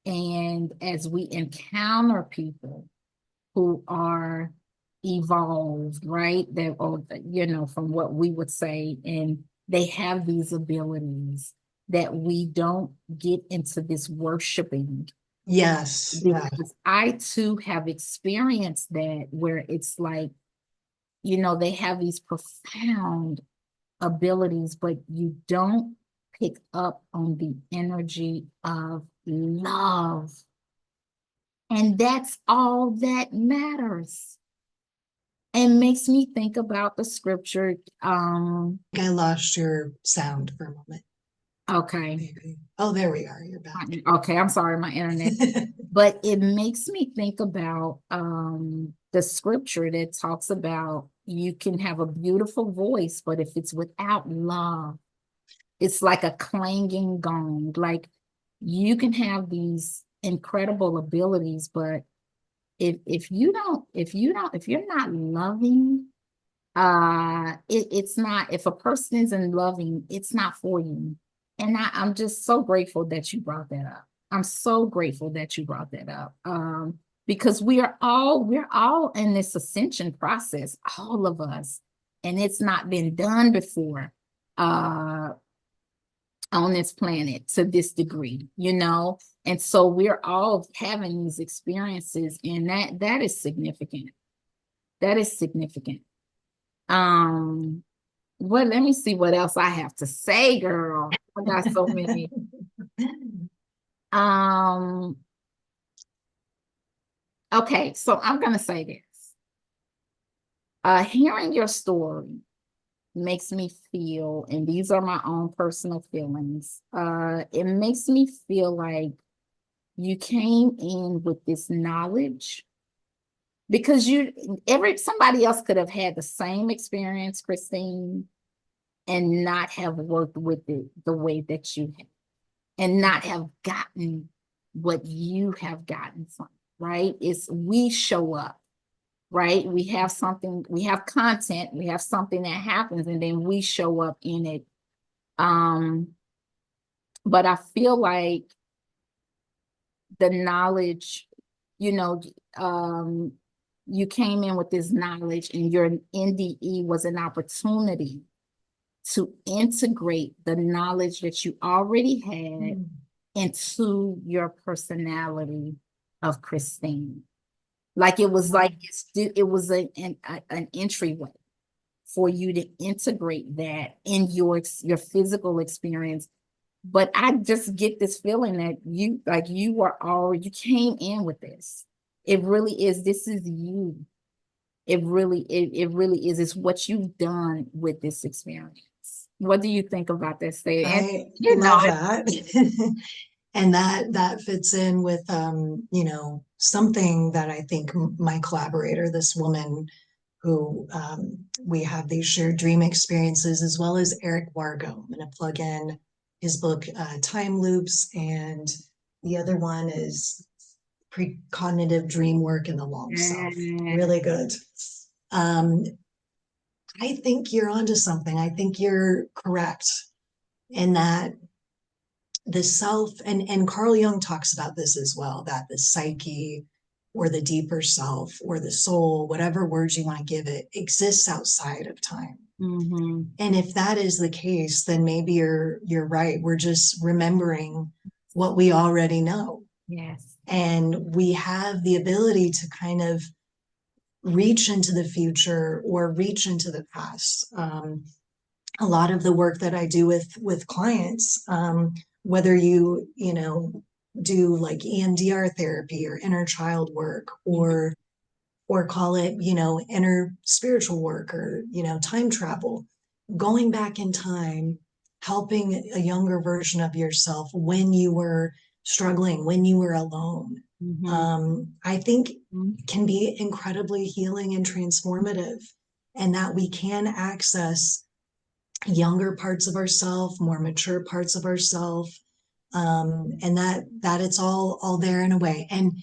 And as we encounter people who are evolved, right? That, or, from what we would say, and they have these abilities, that we don't get into this worshiping, Yes, yeah. because I too have experienced that, where it's like, they have these profound abilities, but you don't pick up on the energy of love. And that's all that matters. And makes me think about the scripture. I lost your sound for a moment. Okay. Maybe. Oh, there we are. You're back. Okay, I'm sorry, my internet. But it makes me think about the scripture that talks about you can have a beautiful voice, but if it's without love, it's like a clanging gong. Like you can have these incredible abilities, but if you're not loving, it's not, if a person isn't loving, it's not for you. And I'm just so grateful that you brought that up. I'm so grateful that you brought that up. Because we're all in this ascension process, all of us, and it's not been done before. On this planet to this degree, you know, and so we're all having these experiences, and that is significant. That is significant. Well, let me see what else I have to say, girl. I got so many. Um, okay, so I'm gonna say this. Hearing your story makes me feel, and these are my own personal feelings, it makes me feel like you came in with this knowledge because somebody else could have had the same experience, Christine, and not have worked with it the way that you have, and not have gotten what you have gotten from, right? It's we show up, right? We have something, we have content, we have something that happens, and then we show up in it. But I feel like the knowledge, you know, you came in with this knowledge, and your NDE was an opportunity to integrate the knowledge that you already had into your personality of Christine. Like it was like it was an entryway for you to integrate that in your physical experience. But I just get this feeling that you came in with this. It really is. This is you. It really is. It's what you've done with this experience. What do you think about that statement? I You know, love that. And that fits in with you know, something that I think my collaborator, this woman who we have these shared dream experiences, as well as Eric Wargo. I'm going to plug in his book, Time Loops, and the other one is Precognitive Dream Work in the Long Self. Really good. I think you're onto something. I think you're correct in that the self, and Carl Jung talks about this as well, that the psyche or the deeper self or the soul, whatever words you want to give it, exists outside of time. And if that is the case, then maybe you're right. We're just remembering what we already know. Yes. And we have the ability to kind of reach into the future or reach into the past. A lot of the work that I do with clients, whether you know, do like EMDR therapy or inner child work, or call it, you know, inner spiritual work, or, you know, time travel, going back in time, helping a younger version of yourself when you were struggling, when you were alone, I think can be incredibly healing and transformative, and that we can access younger parts of ourselves, more mature parts of ourselves, and that it's all there in a way. And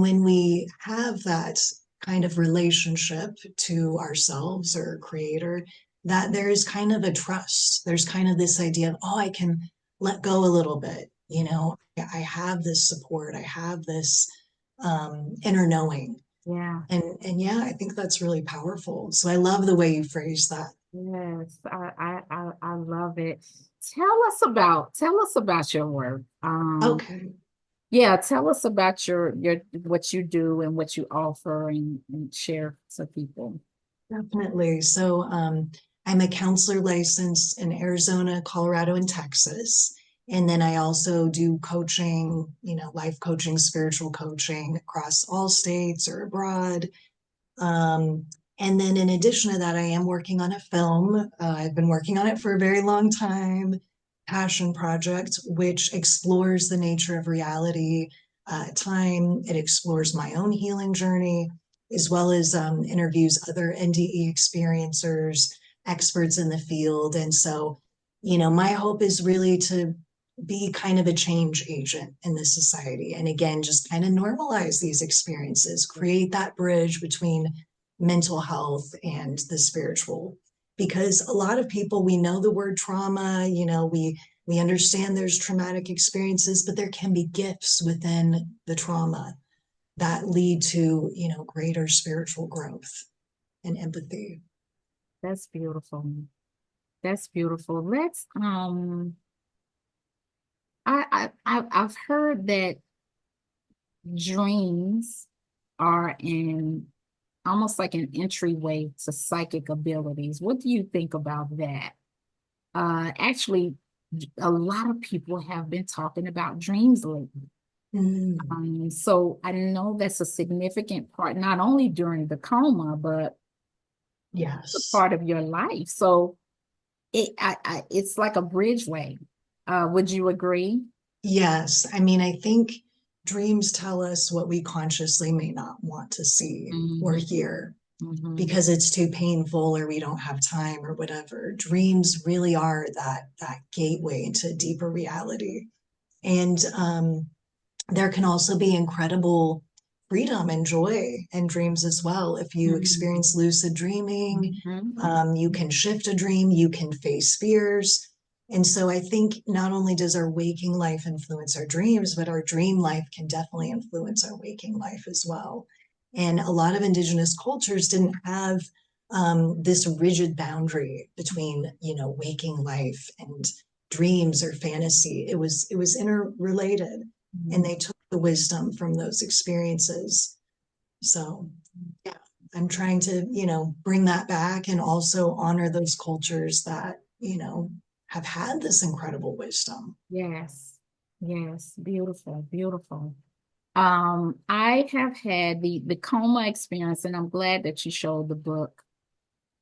when we have that kind of relationship to ourselves or creator, that there is kind of a trust. There's kind of this idea of, oh, I can let go a little bit. You know, I have this support. I have this inner knowing. Yeah. And yeah, I think that's really powerful. So I love the way you phrase that. Yes, I love it. Tell us about your work. Okay. Yeah, tell us about your what you do and what you offer, and share to people. Definitely. So I'm a counselor licensed in Arizona, Colorado, and Texas. And then I also do coaching, life coaching, spiritual coaching across all states or abroad. And then in addition to that, I am working on a film. I've been working on it for a very long time, passion project, which explores the nature of reality, time. It explores my own healing journey, as well as interviews other NDE experiencers, experts in the field. And so, my hope is really to be kind of a change agent in this society. And again, just kind of normalize these experiences, create that bridge between mental health and the spiritual. Because a lot of people, we know the word trauma, we understand there's traumatic experiences, but there can be gifts within the trauma that lead to, greater spiritual growth and empathy. That's beautiful. That's beautiful. Let's I've heard that dreams are almost like an entryway to psychic abilities. What do you think about that? Actually, a lot of people have been talking about dreams lately. So I know that's a significant part, not only during the coma, but Yes, a part of your life. So it's like a bridgeway. Would you agree? yes. I mean, I think dreams tell us what we consciously may not want to see or hear. Because it's too painful or we don't have time or whatever. Dreams really are that gateway into deeper reality. And there can also be incredible freedom and joy in dreams as well. If you experience lucid dreaming, you can shift a dream, you can face fears. And so I think not only does our waking life influence our dreams, but our dream life can definitely influence our waking life as well. And a lot of indigenous cultures didn't have this rigid boundary between, waking life and dreams or fantasy. It was interrelated, and they took the wisdom from those experiences. So, yeah, I'm trying to, bring that back and also honor those cultures that, have had this incredible wisdom. Yes. Yes. Beautiful. Beautiful. I have had the coma experience, and I'm glad that you showed the book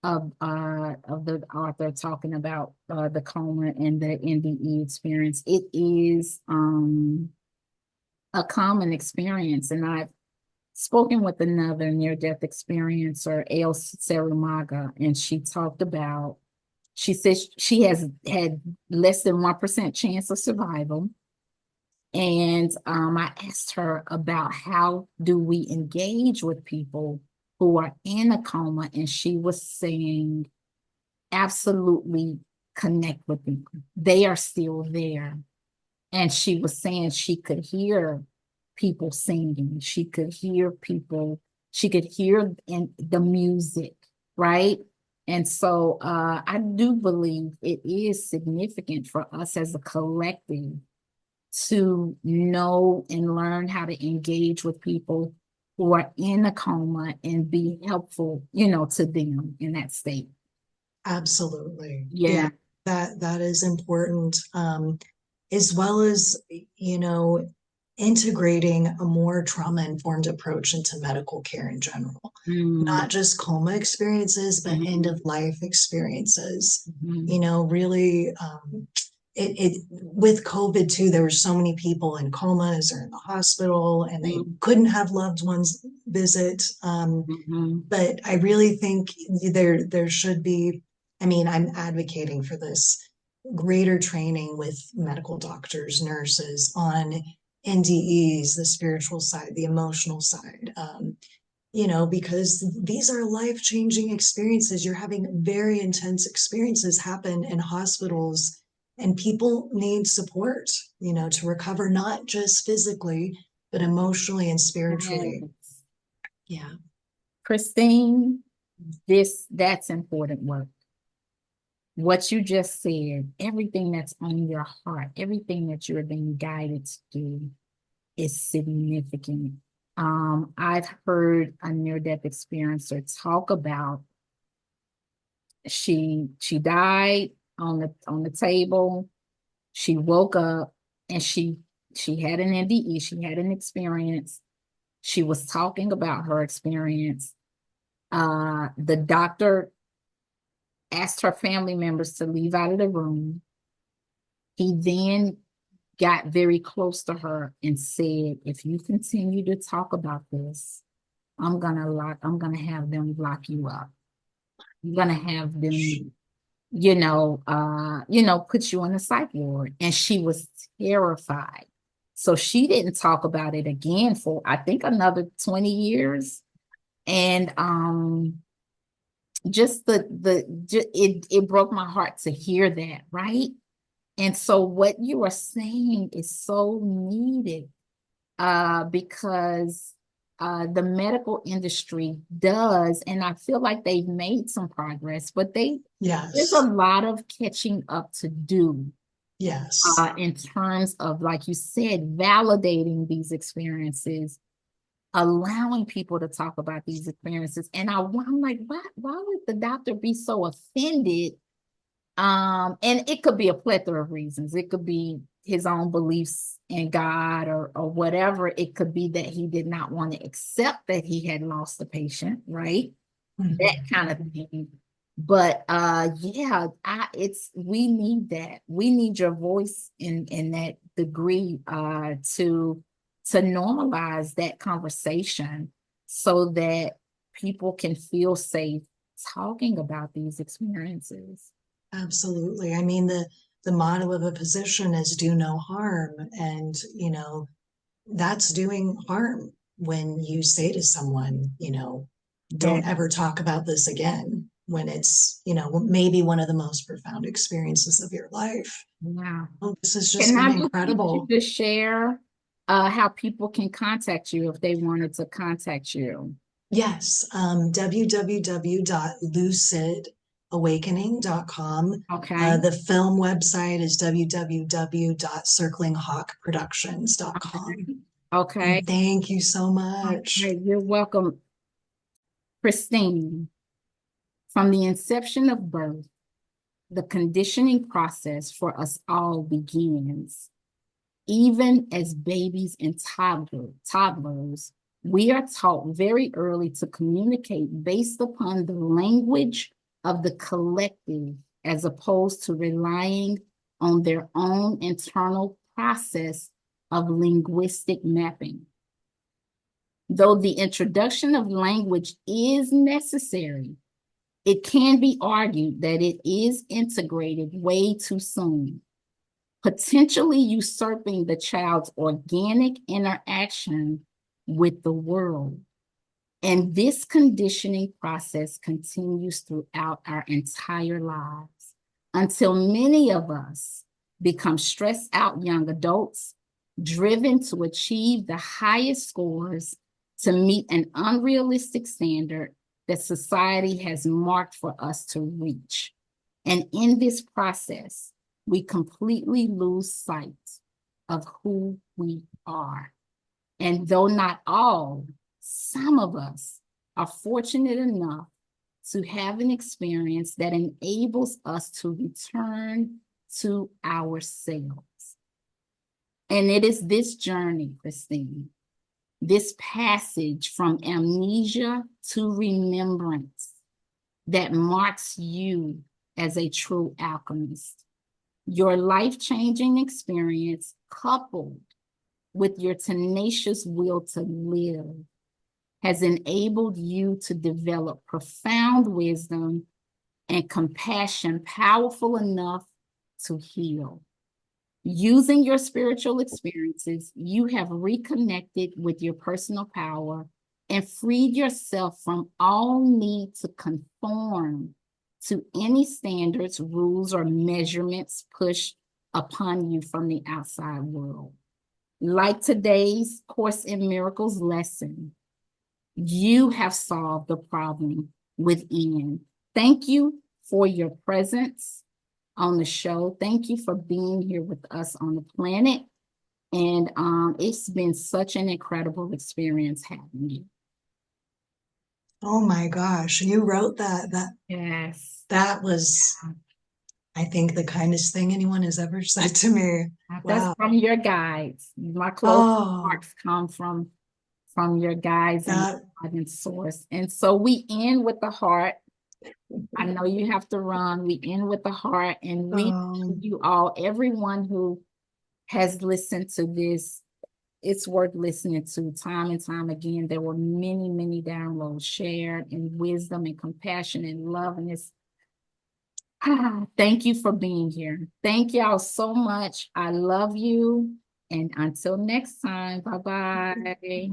of the author talking about the coma and the NDE experience. It is a common experience, and I've spoken with another near-death experiencer, El Serumaga, and she talked about, she says she has had less than 1% chance of survival. And I asked her about how do we engage with people who are in a coma, and she was saying, absolutely connect with them. They are still there. And she was saying she could hear people singing. She could hear people, she could hear in the music, right? And so I do believe it is significant for us as a collective to know and learn how to engage with people who are in a coma and be helpful, to them in that state. Absolutely. Yeah. That is important. As well as, integrating a more trauma-informed approach into medical care in general. Not just coma experiences, but end of life experiences. Really, with COVID too, there were so many people in comas or in the hospital, and they couldn't have loved ones visit. But I really think there should be, I'm advocating for this greater training with medical doctors, nurses on NDEs, the spiritual side, the emotional side, because these are life-changing experiences. You're having very intense experiences happen in hospitals, and people need support, to recover, not just physically, but emotionally and spiritually. Yes. Yeah. Christine, that's important work. What you just said, everything that's on your heart, everything that you're being guided to do is significant. I've heard a near-death experiencer talk about She died on the table. She woke up and she had an NDE, she had an experience. She was talking about her experience. The doctor asked her family members to leave out of the room. He then got very close to her and said, if you continue to talk about this, I'm gonna have them lock you up. I'm gonna have them, put you on the psych ward. And she was terrified. So she didn't talk about it again for I think another 20 years. And it broke my heart to hear that, right? And so what you are saying is so needed, because the medical industry does, and I feel like they've made some progress, but there's a lot of catching up to do. Yes. In terms of, like you said, validating these experiences, allowing people to talk about these experiences. And I'm like, why would the doctor be so offended? And it could be a plethora of reasons. It could be his own beliefs in God or whatever. It could be that he did not want to accept that he had lost a patient, right? Mm-hmm. That kind of thing. But we need that. We need your voice in that degree to normalize that conversation so that people can feel safe talking about these experiences. Absolutely. I mean, the motto of a position is do no harm. And, that's doing harm when you say to someone, don't ever talk about this again, when it's, maybe one of the most profound experiences of your life. Wow. Oh, this has just been incredible. To share how people can contact you if they wanted to contact you. Yes. www.lucidawakening.com. Okay. The film website is www.circlinghawkproductions.com. Okay. And thank you so much. Okay, you're welcome. Christine, from the inception of birth, the conditioning process for us all begins. Even as babies and toddlers, we are taught very early to communicate based upon the language of the collective, as opposed to relying on their own internal process of linguistic mapping. Though the introduction of language is necessary, it can be argued that it is integrated way too soon, potentially usurping the child's organic interaction with the world. And this conditioning process continues throughout our entire lives until many of us become stressed out young adults, driven to achieve the highest scores to meet an unrealistic standard that society has marked for us to reach. And in this process, we completely lose sight of who we are. And though not all, some of us are fortunate enough to have an experience that enables us to return to ourselves. And it is this journey, Christine, this passage from amnesia to remembrance, that marks you as a true alchemist. Your life-changing experience, coupled with your tenacious will to live, has enabled you to develop profound wisdom and compassion powerful enough to heal. Using your spiritual experiences, you have reconnected with your personal power and freed yourself from all need to conform to any standards, rules, or measurements pushed upon you from the outside world. Like today's Course in Miracles lesson, you have solved the problem within. Thank you for your presence on the show. Thank you for being here with us on the planet. And it's been such an incredible experience having you. Oh my gosh, you wrote that. Yes. that was, I think, the kindest thing anyone has ever said to me. That's Wow. from your guides. My close Oh, remarks come from your guides and that, guidance source. And so we end with the heart. I know you have to run. We end with the heart, and we you all, everyone who has listened to this, it's worth listening to time and time again. There were many, many downloads shared, and wisdom and compassion and love. And it's thank you for being here. Thank y'all so much. I love you. And until next time, bye-bye.